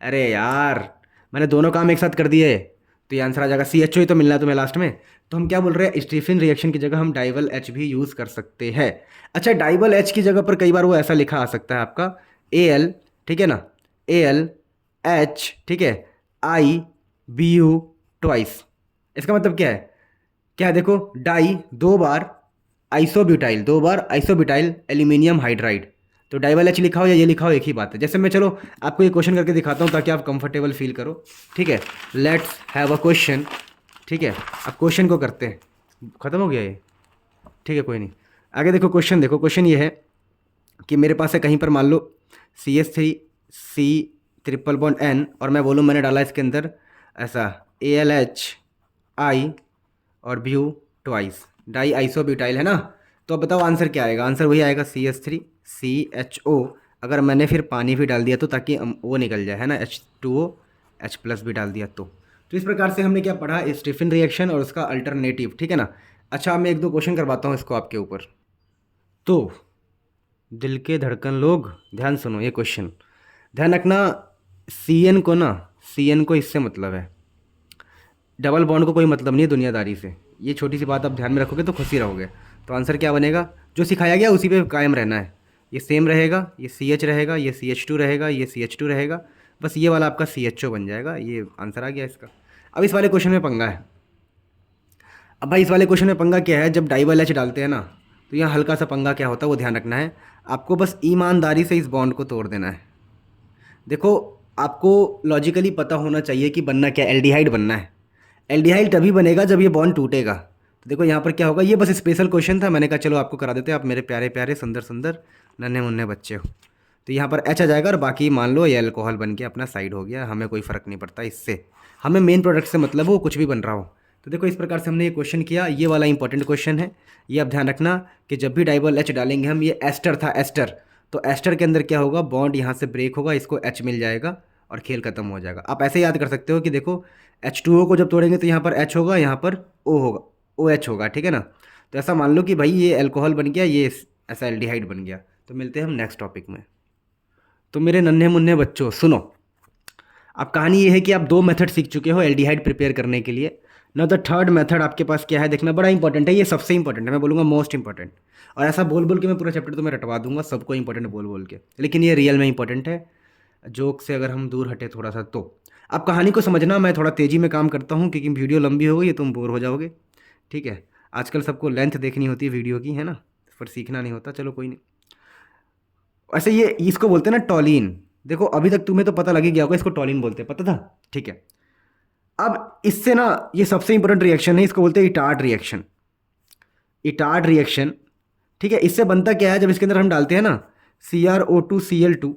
अरे यार मैंने दोनों काम एक साथ कर दिए, तो ये आंसर आ जाएगा CHO ही तो मिलना है तुम्हें लास्ट में। तो हम क्या बोल रहे हैं, स्टीफन रिएक्शन की जगह हम डाइवल एच भी यूज़ कर सकते हैं। अच्छा डाइवल एच की जगह पर कई बार वो ऐसा लिखा आ सकता है आपका AL, ठीक है ना, ALH, ठीक है, IBU ट्वाइस। इसका मतलब क्या है, क्या है देखो, डाई दो बार आइसोब्यूटाइल, दो बार आइसोब्यूटाइल एल्यूमिनियम हाइड्राइड, तो डाइवल एच लिखा हो या ये लिखा हो एक ही बात है। जैसे मैं चलो आपको ये क्वेश्चन करके दिखाता हूँ ताकि आप कंफर्टेबल फील करो, ठीक है। लेट्स हैव अ क्वेश्चन, ठीक है, अब क्वेश्चन को करते हैं, ख़त्म हो गया ये, ठीक है कोई नहीं। आगे देखो क्वेश्चन, देखो क्वेश्चन ये है कि मेरे पास है कहीं पर मान लो CH3C ट्रिपल बॉन्ड N और मैं बोलूँ मैंने डाला इसके अंदर ऐसा ALH I और ब्यू ट्वाइस, डाई आइसोब्यूटाइल है ना। तो अब बताओ आंसर क्या आएगा, आंसर वही आएगा CH3CHO। अगर मैंने फिर पानी भी डाल दिया तो ताकि वो निकल जाए, है ना, H2O H+ भी डाल दिया तो इस प्रकार से हमने क्या पढ़ा, स्टीफन रिएक्शन और उसका अल्टरनेटिव, ठीक है ना। अच्छा मैं एक दो क्वेश्चन करवाता हूँ इसको आपके ऊपर, तो दिल के धड़कन लोग ध्यान सुनो, ये क्वेश्चन ध्यान रखना। CN को ना, CN को इससे मतलब है, डबल बॉन्ड को कोई मतलब नहीं है दुनियादारी से, ये छोटी सी बात आप ध्यान में रखोगे तो खुश ही रहोगे। तो आंसर क्या बनेगा, जो सिखाया गया उसी पे कायम रहना है, ये सेम रहेगा, ये CH रहेगा, ये CH2 रहेगा, ये CH2 रहेगा, बस ये वाला आपका CHO बन जाएगा, ये आंसर आ गया इसका। अब इस वाले क्वेश्चन में पंगा है, अब भाई इस वाले क्वेश्चन में पंगा क्या है, जब डाइवल एच डालते हैं ना तो यहाँ हल्का सा पंगा क्या होता है वो ध्यान रखना है आपको, बस ईमानदारी से इस बॉन्ड को तोड़ देना है। देखो आपको लॉजिकली पता होना चाहिए कि बनना क्या, एल्डिहाइड बनना है। एल्डिहाइड तभी बनेगा जब ये बॉन्ड टूटेगा। तो देखो यहाँ पर क्या होगा, ये बस स्पेशल क्वेश्चन था, मैंने कहा चलो आपको करा देते हैं, आप मेरे प्यारे प्यारे सुंदर सुंदर नन्हे मुन्ने बच्चे हो। तो यहाँ पर H आ जाएगा और बाकी मान लो ये अल्कोहल बन के अपना साइड हो गया, हमें कोई फ़र्क नहीं पड़ता इससे, हमें मेन प्रोडक्ट से मतलब हो कुछ भी बन रहा हो। तो देखो इस प्रकार से हमने ये क्वेश्चन किया, ये वाला इंपॉर्टेंट क्वेश्चन है, ये आप ध्यान रखना कि जब भी डाइवल एच डालेंगे हम, ये एस्टर था एस्टर, तो एस्टर के अंदर क्या होगा, बॉन्ड यहाँ से ब्रेक होगा, इसको H मिल जाएगा और खेल खत्म हो जाएगा। आप ऐसे याद कर सकते हो कि देखो H2O को जब तोड़ेंगे तो यहाँ पर H होगा, यहाँ पर O होगा, OH होगा, ठीक है ना। तो ऐसा मान लो कि भाई ये अल्कोहल बन गया, ये ऐसा एल्डिहाइड बन गया। तो मिलते हैं हम नेक्स्ट टॉपिक में। तो मेरे नन्हे मुन्ने बच्चों सुनो, अब कहानी ये है कि आप दो मेथड सीख चुके हो एल्डिहाइड प्रिपेयर करने के लिए। ना द थर्ड मेथड आपके पास क्या है देखना, बड़ा इंपॉर्टेंट है, ये सबसे इंपॉर्टेंट है, मैं बोलूँगा मोस्ट इंपॉर्टेंट। और ऐसा बोल बोल के मैं पूरा चैप्टर तो मैं रटवा दूंगा, सबको इंपॉर्टेंट बोल बोल के, लेकिन ये रियल में इंपॉर्टेंट है। जोक से अगर हम दूर हटे थोड़ा सा तो आप कहानी को समझना, मैं थोड़ा तेज़ी में काम करता हूँ क्योंकि वीडियो लंबी हो गई तुम बोर हो जाओगे, ठीक है। आजकल सबको लेंथ देखनी होती है वीडियो की, है ना, पर सीखना नहीं होता, चलो कोई नहीं। ऐसे ये इसको बोलते हैं ना टॉलिन, देखो अभी तक तुम्हें तो पता लग ही गया होगा इसको टॉलिन बोलते हैं, पता था, ठीक है। अब इससे ना ये सबसे इंपॉर्टेंट रिएक्शन है, इसको बोलते हैं इटार्ड रिएक्शन, इटार्ड रिएक्शन, ठीक है। इससे बनता क्या है, जब इसके अंदर हम डालते हैं ना CrO2Cl2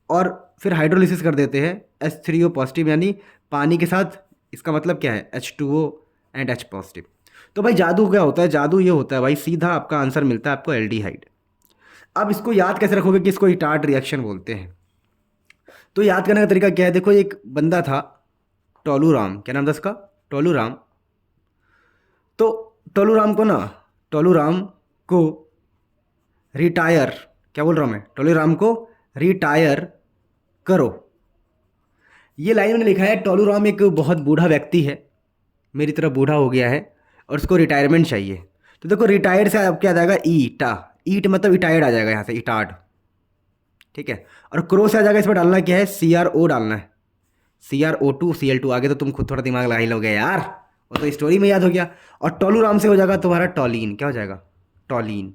और फिर हाइड्रोलिसिस कर देते हैं H3O पॉजिटिव, यानी पानी के साथ, इसका मतलब क्या है H2O एंड H पॉजिटिव। तो भाई जादू क्या होता है, जादू ये होता है भाई, सीधा आपका आंसर मिलता है आपको एल्डिहाइड। अब इसको याद कैसे रखोगे कि इसको इटार्ड रिएक्शन बोलते हैं, तो याद करने का तरीका क्या है, देखो एक बंदा था टोलूराम, क्या नाम था उसका, टोलूराम। तो टोलूराम को ना, टोलूराम को रिटायर, क्या बोल रहा हूँ मैं, टोलूराम को रिटायर करो। ये लाइन मैंने लिखा है, टोलूराम एक बहुत बूढ़ा व्यक्ति है, मेरी तरह बूढ़ा हो गया है और उसको रिटायरमेंट चाहिए। तो देखो रिटायर्ड से अब क्या आ जाएगा, ईटा, ईट मतलब इटायर्ड आ जाएगा यहाँ से, इटार्ड, ठीक है। और क्रो से आ जाएगा, इसमें डालना क्या है, CrO डालना है, CrO2Cl2, आगे तो तुम खुद थोड़ा दिमाग लगा ही लोगे यार, वो तो स्टोरी में याद हो गया। और टोलूराम से हो जाएगा तुम्हारा टॉलिन, क्या हो जाएगा, टॉलिन।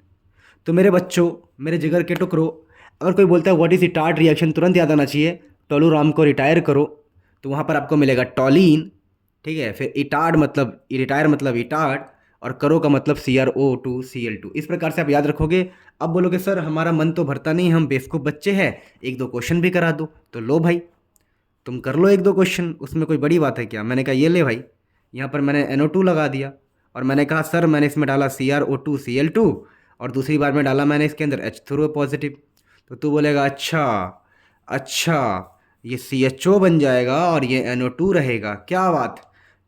तो मेरे बच्चों, मेरे जिगर के टुकड़ों, अगर कोई बोलता है व्हाट इज इटार्ड रिएक्शन, तुरंत याद आना चाहिए टोलूराम को रिटायर करो, तो वहाँ पर आपको मिलेगा टॉलिन, ठीक है। फिर इटार्ड मतलब रिटायर मतलब इटार्ड, और करो का मतलब CrO2Cl2। इस प्रकार से आप याद रखोगे। अब बोलोगे सर हमारा मन तो भरता नहीं, हम बेवकूफ़ बच्चे हैं, एक दो क्वेश्चन भी करा दो। तो लो भाई, तुम कर लो एक दो क्वेश्चन, उसमें कोई बड़ी बात है क्या। मैंने कहा ये ले भाई, यहाँ पर मैंने NO2 लगा दिया और मैंने कहा सर मैंने इसमें डाला CrO2Cl2 और दूसरी बार में डाला मैंने इसके अंदर H2O पॉजिटिव। तो तू बोलेगा अच्छा अच्छा, ये CHO बन जाएगा और ये NO2 रहेगा, क्या बात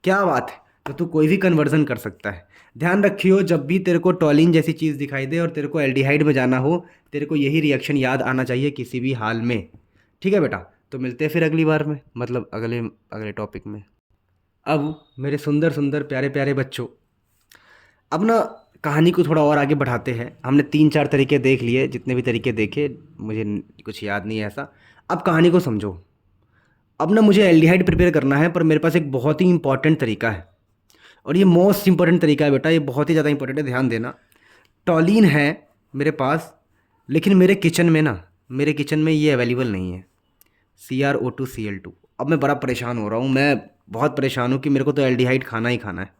क्या बात। तो तू कोई भी कन्वर्जन कर सकता है। ध्यान रखियो, जब भी तेरे को टॉलिन जैसी चीज़ दिखाई दे और तेरे को एल्डिहाइड में जाना हो, तेरे को यही रिएक्शन याद आना चाहिए किसी भी हाल में। ठीक है बेटा, तो मिलते हैं फिर अगली बार में, मतलब अगले अगले टॉपिक में। अब मेरे सुंदर सुंदर प्यारे प्यारे बच्चों, अब ना कहानी को थोड़ा और आगे बढ़ाते हैं। हमने 3-4 तरीके देख लिए, जितने भी तरीके देखे मुझे कुछ याद नहीं है ऐसा। अब कहानी को समझो। अब ना मुझे एल्डिहाइड प्रिपेयर करना है, पर मेरे पास एक बहुत ही इंपॉर्टेंट तरीका है और ये मोस्ट इंपॉर्टेंट तरीका है बेटा, ये बहुत ही ज़्यादा इंपॉर्टेंट है, ध्यान देना। टॉलिन है मेरे पास, लेकिन मेरे किचन में ना, मेरे किचन में ये अवेलेबल नहीं है CrO2Cl2। अब मैं बड़ा परेशान हो रहा हूँ, मैं बहुत परेशान हूँ कि मेरे को तो एल्डिहाइड खाना ही खाना है।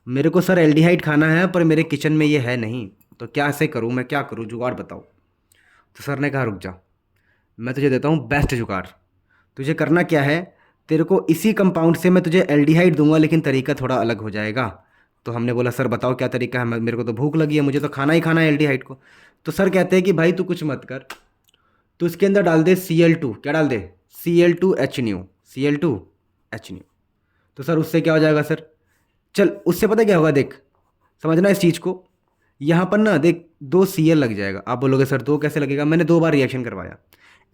मेरे को सर एल्डिहाइड खाना है, पर मेरे किचन में ये है नहीं, तो क्या ऐसे करूँ, मैं क्या करूँ, जुगाड़ बताओ। तो सर ने कहा रुक जा, मैं तुझे देता हूँ बेस्ट जुगाड़। तुझे करना क्या है, तेरे को इसी कंपाउंड से मैं तुझे एल्डिहाइड दूंगा, लेकिन तरीका थोड़ा अलग हो जाएगा। तो हमने बोला सर बताओ क्या तरीका है, मेरे को तो भूख लगी है, मुझे तो खाना ही खाना है एल्डिहाइड को। तो सर कहते हैं कि भाई तू कुछ मत कर, तो इसके अंदर डाल दे Cl2। क्या डाल दे, Cl2H Cl2H। तो सर उससे क्या हो जाएगा सर, चल उससे पता क्या होगा, देख समझना इस चीज़ को। यहाँ पर ना देख 2 Cl लग जाएगा। आप बोलोगे सर 2 कैसे लगेगा, मैंने 2 बार रिएक्शन करवाया,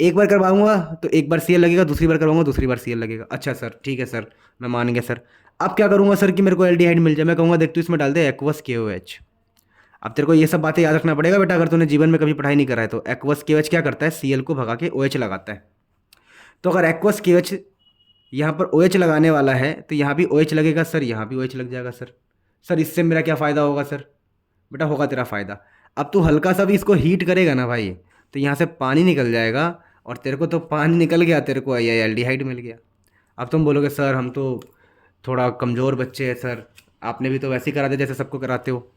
एक बार करवाऊंगा तो एक बार Cl लगेगा, दूसरी बार करवाऊंगा दूसरी बार Cl लगेगा। अच्छा सर ठीक है सर, मैं मान गया सर। अब क्या करूंगा सर कि मेरे को एल्डिहाइड मिल जाए, मैं कहूँगा देख तू इसमें डाल दे एक्वस KOH। अब तेरे को ये सब बातें याद रखना पड़ेगा बेटा, अगर तूने जीवन में कभी पढ़ाई नहीं करा है तो। एक्वस KOH क्या करता है, Cl को भगा के OH लगाता है। तो अगर एक्वस KOH यहाँ पर OH लगाने वाला है तो यहाँ भी OH लगेगा सर, यहाँ भी OH लग जाएगा सर। सर इससे मेरा क्या फ़ायदा होगा सर, बेटा होगा तेरा फ़ायदा। अब तू हल्का सा भी इसको हीट करेगा ना भाई, तो यहाँ से पानी निकल जाएगा और तेरे को तो पानी निकल गया, तेरे को ये एल्डिहाइड मिल गया। अब तुम बोलोगे सर हम तो थोड़ा कमज़ोर बच्चे हैं सर, आपने भी तो वैसे ही करा दे जैसे सबको कराते हो।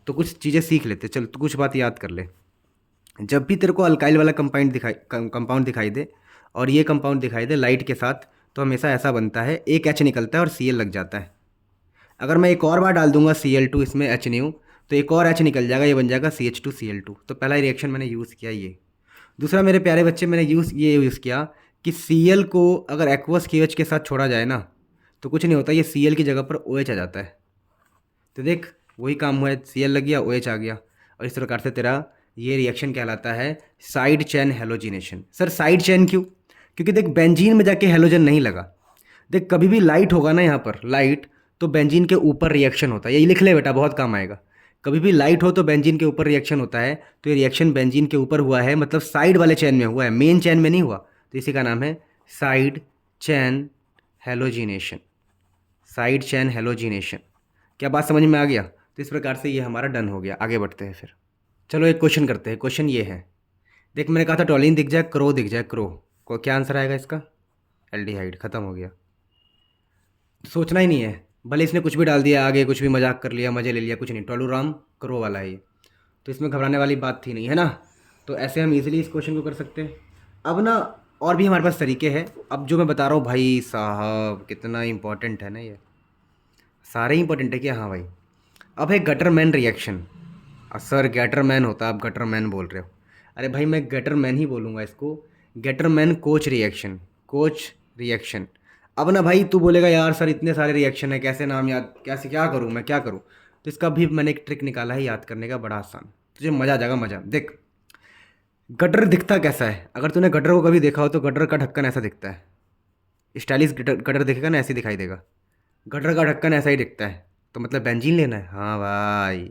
तो कुछ चीज़ें सीख लेते, चल तो कुछ बात याद कर ले। जब भी तेरे को अल्काइल वाला कंपाउंड दिखाई दे और ये कंपाउंड दिखाई दे लाइट के साथ, तो हमेशा ऐसा बनता है, एक H निकलता है और Cl लग जाता है। अगर मैं एक और बार डाल दूंगा Cl2 इसमें H न्यू, तो एक और H निकल जाएगा, ये बन जाएगा CH2Cl2। तो पहला रिएक्शन मैंने यूज़ किया ये। दूसरा मेरे प्यारे बच्चे, मैंने ये यूज़ किया कि Cl को अगर एक्वस KH के साथ छोड़ा जाए ना, तो कुछ नहीं होता, ये Cl की जगह पर OH आ जाता है। तो देख वही काम हुआ है, Cl लग गया OH आ गया, और इस प्रकार से तेरा ये रिएक्शन कहलाता है side chain halogenation. Sir side chain क्यों, क्योंकि देख बेंजीन में जाके हेलोजन नहीं लगा। देख कभी भी लाइट होगा ना यहाँ पर लाइट, तो बेंजीन के ऊपर रिएक्शन होता है, यही लिख ले बेटा बहुत काम आएगा। कभी भी लाइट हो तो बेंजीन के ऊपर रिएक्शन होता है, तो ये रिएक्शन बेंजीन के ऊपर हुआ है, मतलब साइड वाले चेन में हुआ है, मेन चेन में नहीं हुआ, तो इसी का नाम है side chain halogenation. Side chain halogenation, क्या बात समझ में आ गया। तो इस प्रकार से ये हमारा डन हो गया। आगे बढ़ते हैं फिर, चलो एक क्वेश्चन करते हैं। क्वेश्चन ये है, देख मैंने कहा था टॉलिन दिख जाए, क्रो दिख जाए, क्रो को क्या आंसर आएगा इसका, एल्डिहाइड। ख़त्म हो गया, सोचना ही नहीं है, भले इसने कुछ भी डाल दिया आगे, कुछ भी मजाक कर लिया, मज़े ले लिया, कुछ नहीं, टोलूराम क्रो वाला है ये, तो इसमें घबराने वाली बात थी नहीं, है ना। तो ऐसे हम इजीली इस क्वेश्चन को कर सकते हैं। अब ना और भी हमारे पास तरीके हैं, अब जो मैं बता रहा हूँ भाई साहब कितना इंपॉर्टेंट है ना, ये सारे इंपॉर्टेंट है क्या, हाँ भाई। अब है गटरमैन रिएक्शन। सर गैटरमैन होता है, आप गटरमैन बोल रहे हो, अरे भाई मैं गटरमैन ही बोलूँगा इसको, Gattermann coach reaction, coach reaction. अब ना भाई तू बोलेगा यार सर इतने सारे रिएक्शन है, कैसे नाम याद, कैसे क्या करूँ मैं, क्या करूँ। तो इसका भी मैंने एक ट्रिक निकाला है याद करने का, बड़ा आसान, तुझे मज़ा आ जाएगा, मज़ा। देख गटर दिखता कैसा है, अगर तूने गटर को कभी देखा हो तो गटर का ढक्कन ऐसा दिखता है, स्टाइलिश गटर दिखेगा ना, ऐसे दिखाई देगा, गटर का ढक्कन ऐसा ही दिखता है, तो मतलब बेंजीन लेना है, हाँ भाई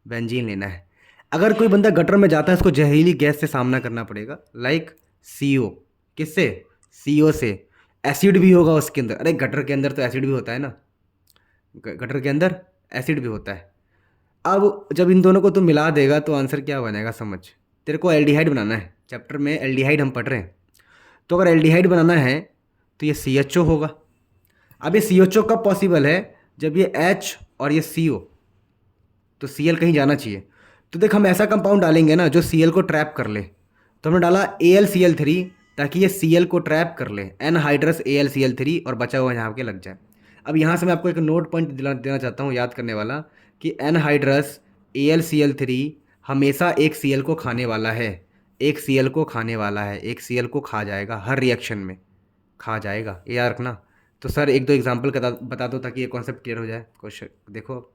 बेंजीन लेना है। अगर कोई बंदा गटर में जाता है उसको जहरीली गैस से सामना करना पड़ेगा, लाइक CO। किससे, CO से। एसिड भी होगा उसके अंदर, अरे गटर के अंदर तो एसिड भी होता है ना, गटर के अंदर एसिड भी होता है। अब जब इन दोनों को तू मिला देगा तो आंसर क्या बनेगा समझ। तेरे को एल्डिहाइड बनाना है, चैप्टर में एल्डिहाइड हम पढ़ रहे हैं, तो अगर एल्डिहाइड बनाना है तो ये CHO होगा। अब ये CHO कब पॉसिबल है, जब ये H और ये CO तो Cl कहीं जाना चाहिए। तो देख हम ऐसा कंपाउंड डालेंगे ना जो Cl को ट्रैप कर ले। तो हमने डाला AlCl3 ताकि ये Cl को ट्रैप कर ले, एनहाइड्रस AlCl3, और बचा हुआ यहाँ के लग जाए। अब यहाँ से मैं आपको एक नोट पॉइंट देना चाहता हूँ याद करने वाला, कि एनहाइड्रस AlCl3 हमेशा एक Cl को खाने वाला है, एक Cl को खाने वाला है, एक Cl को खा जाएगा, हर रिएक्शन में खा जाएगा, ये याद रखना। तो सर एक दो एग्जांपल बता दो ताकि ये कॉन्सेप्ट क्लियर हो जाए। क्वेश्चन देखो,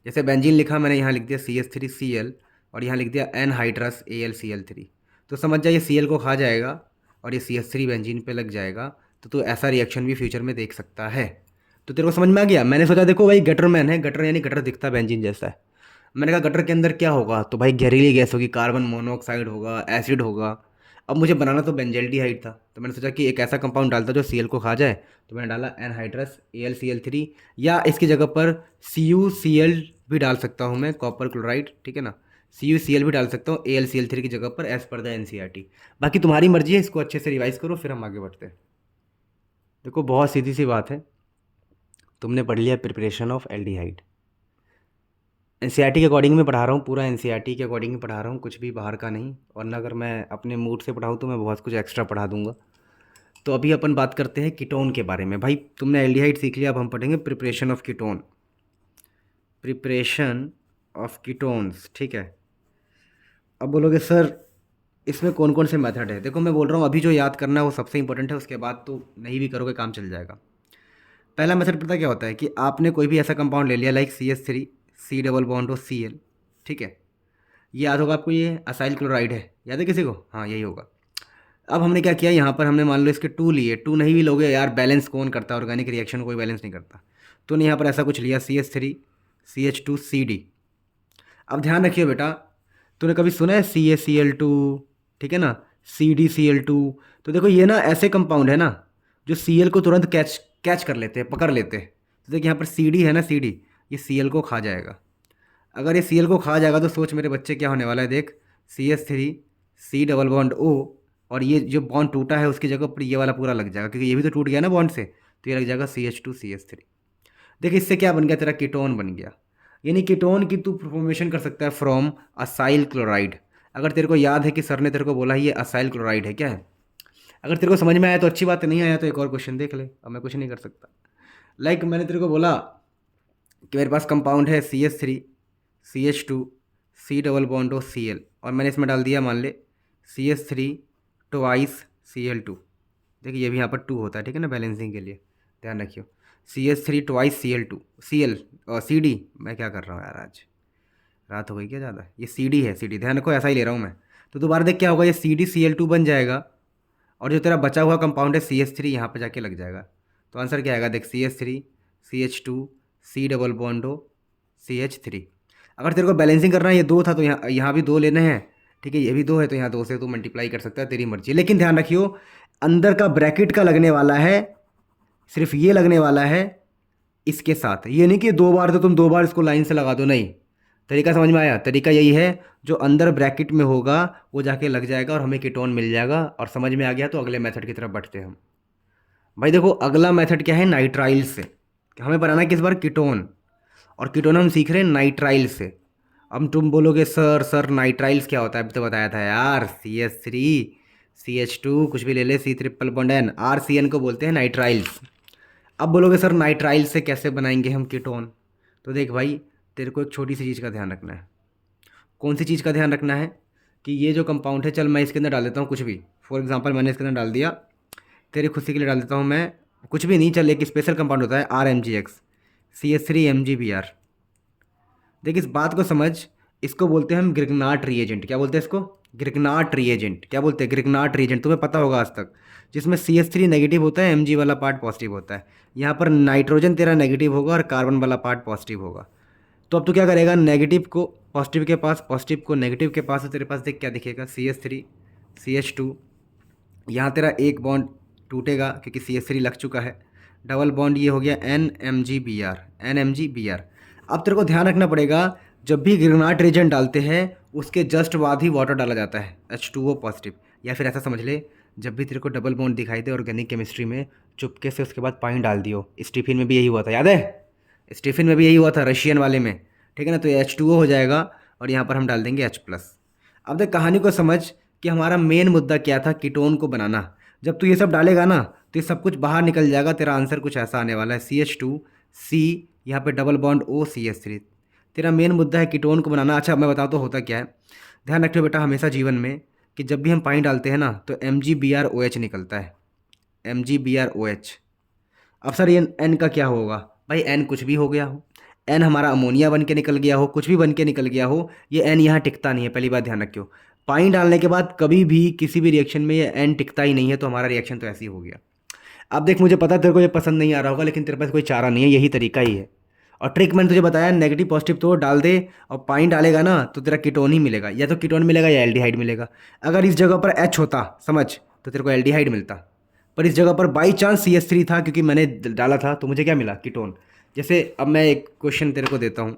जैसे बेंजीन लिखा मैंने, यहाँ लिख दिया CH3Cl और यहाँ लिख दिया एनहाइड्रस AlCl3। तो समझ जाइए Cl को खा जाएगा और ये CH3 बेंजीन पे लग जाएगा। तो ऐसा रिएक्शन भी फ्यूचर में देख सकता है। तो तेरे को समझ में आ गया। मैंने सोचा देखो भाई गटर मैन है, गटर यानी गटर दिखता बेंजीन जैसा है। मैंने कहा गटर के अंदर क्या होगा, तो भाई जहरीली गैस होगी, कार्बन मोनोऑक्साइड होगा, एसिड होगा। अब मुझे बनाना तो बेंजल्डिहाइड था, तो मैंने सोचा कि एक ऐसा कंपाउंड डालता जो Cl को खा जाए। तो मैंने डाला एनहाइड्रस AlCl3, या इसकी जगह पर CuCl भी डाल सकता हूँ मैं, कॉपर क्लोराइड, ठीक है ना। CuCl भी डाल सकता हूँ AlCl3 की जगह पर, एज पर द NCERT। बाकी तुम्हारी मर्जी है, इसको अच्छे से रिवाइज करो, फिर हम आगे बढ़ते हैं। देखो बहुत सीधी सी बात है, तुमने पढ़ लिया प्रिपरेशन ऑफ एल्डिहाइड। NCERT के अकॉर्डिंग मैं पढ़ा रहा हूँ, पूरा NCERT के अकॉर्डिंग पढ़ा रहा हूँ, कुछ भी बाहर का नहीं। वरना अगर मैं अपने मूड से पढ़ाऊँ तो मैं बहुत कुछ एक्स्ट्रा पढ़ा दूंगा। तो अभी अपन बात करते हैं कीटोन के बारे में। भाई तुमने एल्डिहाइड सीख लिया, अब हम पढ़ेंगे preparation of ketone, preparation of ketones, ठीक है। अब बोलोगे सर इसमें कौन कौन से मेथड है। देखो मैं बोल रहा हूँ अभी जो याद करना है वो सबसे इंपॉर्टेंट है, उसके बाद तो नहीं भी करोगे काम चल जाएगा। पहला मेथड पता क्या होता है, कि आपने कोई भी ऐसा कंपाउंड ले लिया like CH3 C double bond और Cl, ठीक है। ये याद होगा आपको, ये असाइल क्लोराइड है, याद है किसी को? हाँ यही होगा। अब हमने क्या किया, यहाँ पर हमने मान लो इसके 2 लिए। 2 नहीं भी लोगे यार, बैलेंस कौन करता है, ऑर्गेनिक रिएक्शन कोई बैलेंस नहीं करता। तो यहाँ पर ऐसा कुछ लिया CH3 CH2CD। अब ध्यान रखिए बेटा, तूने कभी सुना है CaCl2, ठीक है ना, CdCl2। तो देखो ये ना ऐसे कंपाउंड है ना जो Cl को तुरंत कैच कर लेते हैं, पकड़ लेते हैं। तो देखिए यहाँ पर CD है ना, CD, ये Cl को खा जाएगा। अगर ये Cl को खा जाएगा तो सोच मेरे बच्चे क्या होने वाला है, देख CH3 C double bond O, और ये जो बॉन्ड टूटा है उसकी जगह पर ये वाला पूरा लग जाएगा, क्योंकि ये भी तो टूट गया ना बॉन्ड से, तो ये लग जाएगा CH2CH3। देखिए इससे क्या बन गया, तेरा कीटोन बन गया। यानी कीटोन की तू फॉर्मेशन कर सकता है फ्रॉम असाइल क्लोराइड। अगर तेरे को याद है कि सर ने तेरे को बोला ये असाइल क्लोराइड है, क्या है। अगर तेरे को समझ में आया तो अच्छी बात है, नहीं आया तो एक और क्वेश्चन देख ले, अब मैं कुछ नहीं कर सकता। लाइक मैंने तेरे को बोला कि मेरे पास कंपाउंड है CH3 CH2 C double bond और Cl, और मैंने इसमें डाल दिया मान ले CH3 ट्वाइस Cl2। देखिए ये भी यहाँ पर 2 होता है, ठीक है ना, बैलेंसिंग के लिए ध्यान रखियो। CH3 ट्वाइस Cl2 Cl और CD। मैं क्या कर रहा हूँ यार, आज रात हो गई क्या ज़्यादा। ये CD है, CD ध्यान रखो, ऐसा ही ले रहा हूँ मैं। तो दोबारा देख क्या होगा, ये CdCl2 बन जाएगा, और जो तेरा बचा हुआ कंपाउंड है CH3 यहाँ पर जाके लग जाएगा। तो आंसर क्या आएगा, देख CH3 CH2 C double बॉन्डो CH3। अगर तेरे को बैलेंसिंग करना है, ये 2 था तो यहाँ भी 2 लेने हैं, ठीक है, ये भी 2 है तो यहाँ 2 से तू मल्टीप्लाई कर सकता है, तेरी मर्जी। लेकिन ध्यान रखियो अंदर का ब्रैकेट का लगने वाला है, सिर्फ ये लगने वाला है इसके साथ। ये नहीं कि 2 बार तो तुम 2 बार इसको लाइन से लगा दो, नहीं। तरीका समझ में आया? तरीका यही है, जो अंदर ब्रैकेट में होगा वो जाके लग जाएगा और हमें कीटोन मिल जाएगा। और समझ में आ गया तो अगले मेथड की तरफ बढ़ते हैं हम। भाई देखो अगला मेथड क्या है, नाइट्राइल से। हमें बनाना है किस बार, कीटोन, और कीटोन हम सीख रहे हैं नाइट्राइल से। अब तुम बोलोगे सर नाइट्राइल्स क्या होता है, अभी तो बताया था यार, CH3 CH2 कुछ भी ले ले, C triple bond N, RCN को बोलते हैं नाइट्राइल्स। अब बोलोगे सर नाइट्राइल से कैसे बनाएंगे हम कीटोन। तो देख भाई तेरे को एक छोटी सी चीज़ का ध्यान रखना है। कौन सी चीज़ का ध्यान रखना है, कि ये जो कंपाउंड है, चल मैं इसके अंदर डाल देता हूँ कुछ भी। फॉर एग्जांपल मैंने इसके अंदर डाल दिया, तेरी खुशी के लिए डाल देता हूँ मैं कुछ भी नहीं, चल एक स्पेशल कंपाउंड होता है RMgX CH3MgBr। देख इस बात को समझ, इसको बोलते हैं हम ग्रिग्नार्ट रिएजेंट। क्या बोलते हैं इसको, ग्रिग्नार्ट रिएजेंट। क्या बोलते हैं, ग्रिग्नार्ट रिएजेंट, तुम्हें पता होगा आज तक। जिसमें CH3 नेगेटिव होता है, Mg वाला पार्ट पॉजिटिव होता है। यहाँ पर नाइट्रोजन तेरा नेगेटिव होगा और कार्बन वाला पार्ट पॉजिटिव होगा। तो अब तो क्या करेगा, नेगेटिव को पॉजिटिव के पास, पॉजिटिव को नेगेटिव के पास, तो तेरे पास देख क्या दिखेगा, CH3 CH2। यहाँ तेरा एक बॉन्ड टूटेगा क्योंकि CH3 लग चुका है, डबल बॉन्ड ये हो गया NMgBr। अब तेरे को ध्यान रखना पड़ेगा, जब भी ग्रिग्नार्ट रिएजेंट डालते हैं उसके जस्ट बाद ही वाटर डाला जाता है, H2O पॉजिटिव। या फिर ऐसा समझ ले, जब भी तेरे को डबल बॉन्ड दिखाई दे ऑर्गेनिक केमिस्ट्री में, चुपके से उसके बाद पानी डाल दियो। स्टीफिन में भी यही हुआ था, याद है? स्टीफिन में भी यही हुआ था, रशियन वाले में। ठीक है ना। तो ये H2O हो जाएगा और यहाँ पर हम डाल देंगे H+। अब देख कहानी को समझ कि हमारा मेन मुद्दा क्या था, कीटोन को बनाना। जब तू ये सब डालेगा ना तो ये सब कुछ बाहर निकल जाएगा, तेरा आंसर कुछ ऐसा आने वाला है CH2 C, यहाँ पे डबल बॉन्ड O CH3। तेरा मेन मुद्दा है कीटोन को बनाना। अच्छा मैं बताता हूँ होता क्या है, ध्यान रखियो बेटा हमेशा जीवन में कि जब भी हम पानी डालते हैं ना तो MgBrOH निकलता है, MgBrOH। अब सर ये N का क्या होगा, भाई N कुछ भी हो गया हो, N हमारा अमोनिया बन के निकल गया हो, कुछ भी बन के निकल गया हो, ये N यहाँ टिकता नहीं है। पहली बात ध्यान रखियो, पानी डालने के बाद कभी भी किसी भी रिएक्शन में ये N टिकता ही नहीं है, तो हमारा रिएक्शन तो ऐसे ही हो गया। अब देख मुझे पता है तेरे को ये पसंद नहीं आ रहा होगा, लेकिन तेरे पास कोई चारा नहीं है, यही तरीका ही है। और ट्रिक मैंने तुझे बताया, नेगेटिव पॉजिटिव तो डाल दे और पानी डालेगा ना तो तेरा कीटोन ही मिलेगा, या तो कीटोन मिलेगा या एल्डिहाइड मिलेगा। अगर इस जगह पर H होता समझ तो तेरे को एल्डिहाइड मिलता, पर इस जगह पर बाई चांस CH3 था क्योंकि मैंने डाला था, तो मुझे क्या मिला, कीटोन। जैसे अब मैं एक क्वेश्चन तेरे को देता हूँ,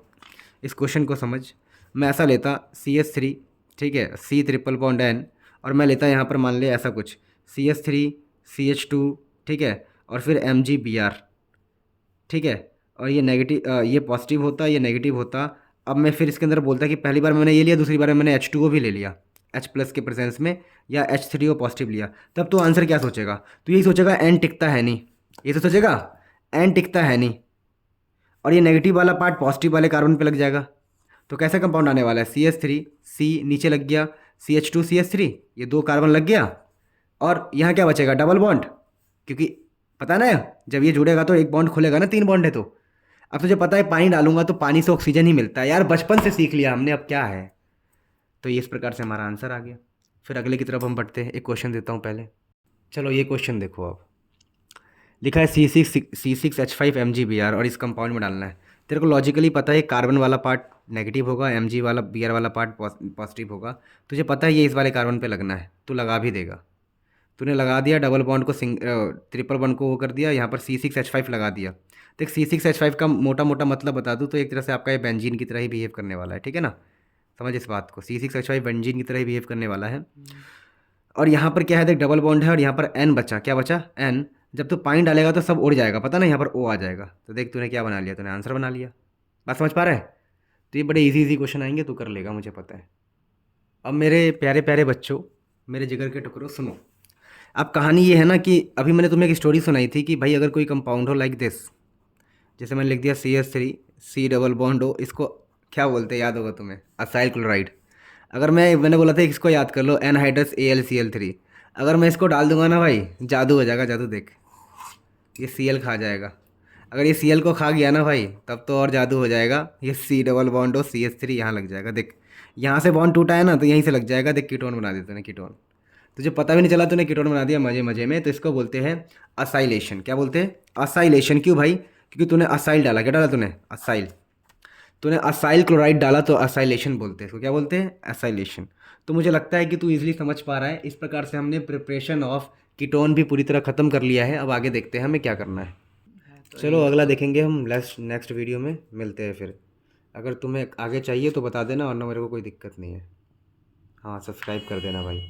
इस क्वेश्चन को समझ। मैं ऐसा लेता CH3, ठीक है, C ट्रिपल बॉन्ड N, और मैं लेता यहाँ पर मान ले ऐसा कुछ CH3 CH2, ठीक है, और फिर MgBr, ठीक है, और ये नेगेटिव ये पॉजिटिव होता, ये नेगेटिव होता। अब मैं फिर इसके अंदर बोलता कि पहली बार मैंने ये लिया, दूसरी बार मैंने H2O भी ले लिया H+ के प्रेजेंस में, या H3O पॉजिटिव लिया, तब तो आंसर क्या सोचेगा, तो यही सोचेगा N टिकता है नहीं, ये तो सोचेगा N टिकता है नहीं, और ये नेगेटिव वाला पार्ट पॉजिटिव वाले कार्बन पे लग जाएगा। तो कैसा कंपाउंड आने वाला है, CH3 C नीचे लग गया, CH2 CH3, ये 2 कार्बन लग गया, और यहाँ क्या बचेगा, डबल बॉन्ड, क्योंकि पता है ना जब ये जुड़ेगा तो एक बॉन्ड खुलेगा ना, 3 बॉन्ड है तो। अब तुझे पता है पानी डालूंगा तो पानी से ऑक्सीजन ही मिलता है यार, बचपन से सीख लिया हमने, अब क्या है। तो ये इस प्रकार से हमारा आंसर आ गया। फिर अगले की तरफ हम बढ़ते हैं, एक क्वेश्चन देता हूँ पहले। चलो ये क्वेश्चन देखो, अब लिखा है C6H5 MgBr और इस कंपाउंड में डालना है। तेरे को लॉजिकली पता है कार्बन वाला पार्ट नेगेटिव होगा, Mg वाला Br वाला पार्ट पॉजिटिव होगा। तुझे पता है ये इस वाले कार्बन पे लगना है, तू लगा भी देगा। तूने लगा दिया, डबल बॉन्ड को ट्रिपल बॉन्ड को वो कर दिया, यहाँ पर C6H5 लगा दिया। देख C6H5 का मोटा मोटा मतलब बता दूँ तो एक तरह से आपका ये बेंजीन की तरह ही बिहेव करने वाला है, ठीक है ना। समझ इस बात को, C6H5 बेंजीन की तरह ही बिहेव करने वाला है। और यहाँ पर क्या है, देख डबल बॉन्ड है और यहाँ पर N बचा, क्या बचा N। जब तू पानी डालेगा तो सब उड़ जाएगा, पता ना, यहाँ पर O आ जाएगा। तो देख तूने क्या बना लिया, तूने आंसर बना लिया। बात समझ पा रहा है। तो ये बड़े इजी क्वेश्चन आएंगे, तू कर लेगा, मुझे पता है। अब मेरे प्यारे प्यारे बच्चों, मेरे जिगर के टुकड़ों, सुनो। अब कहानी ये है ना कि अभी मैंने तुम्हें एक स्टोरी सुनाई थी कि भाई अगर कोई कंपाउंड हो लाइक दिस, जैसे मैंने लिख दिया CH3 C डबल बॉन्ड हो, इसको क्या बोलते हैं याद होगा तुम्हें, असाइल क्लोराइड। अगर मैंने बोला था इसको याद कर लो, एनहाइड्रस AlCl3। अगर मैं इसको डाल दूंगा ना भाई, जादू हो जाएगा, जादू। देख ये Cl खा जाएगा, अगर ये Cl को खा गया ना भाई तब तो और जादू हो जाएगा। ये C डबल बॉन्ड हो CH3 यहाँ लग जाएगा, देख यहाँ से बॉन्ड टूटा है ना तो यहीं से लग जाएगा, देख कीटोन बना देते हैं, कीटोन। तुझे पता भी नहीं चला तूने कीटोन बना दिया मजे मजे में। तो इसको बोलते हैं असाइलेशन। क्या बोलते हैं, असाइलेशन। क्यों भाई, क्योंकि तूने असाइल डाला, क्या डाला तूने, असाइल। तूने असाइल क्लोराइड डाला तो असाइलेशन बोलते हैं इसको, क्या बोलते हैं, असाइलेशन। तो मुझे लगता है कि तू इजीली समझ पा रहा है। इस प्रकार से हमने प्रिपरेशन ऑफ कीटोन भी पूरी तरह ख़त्म कर लिया है। अब आगे देखते हैं हमें क्या करना है। चलो अगला देखेंगे हम नेक्स्ट वीडियो में, मिलते हैं फिर। अगर तुम्हें आगे चाहिए तो बता देना, वरना मेरे को कोई दिक्कत नहीं है। हाँ सब्सक्राइब कर देना भाई।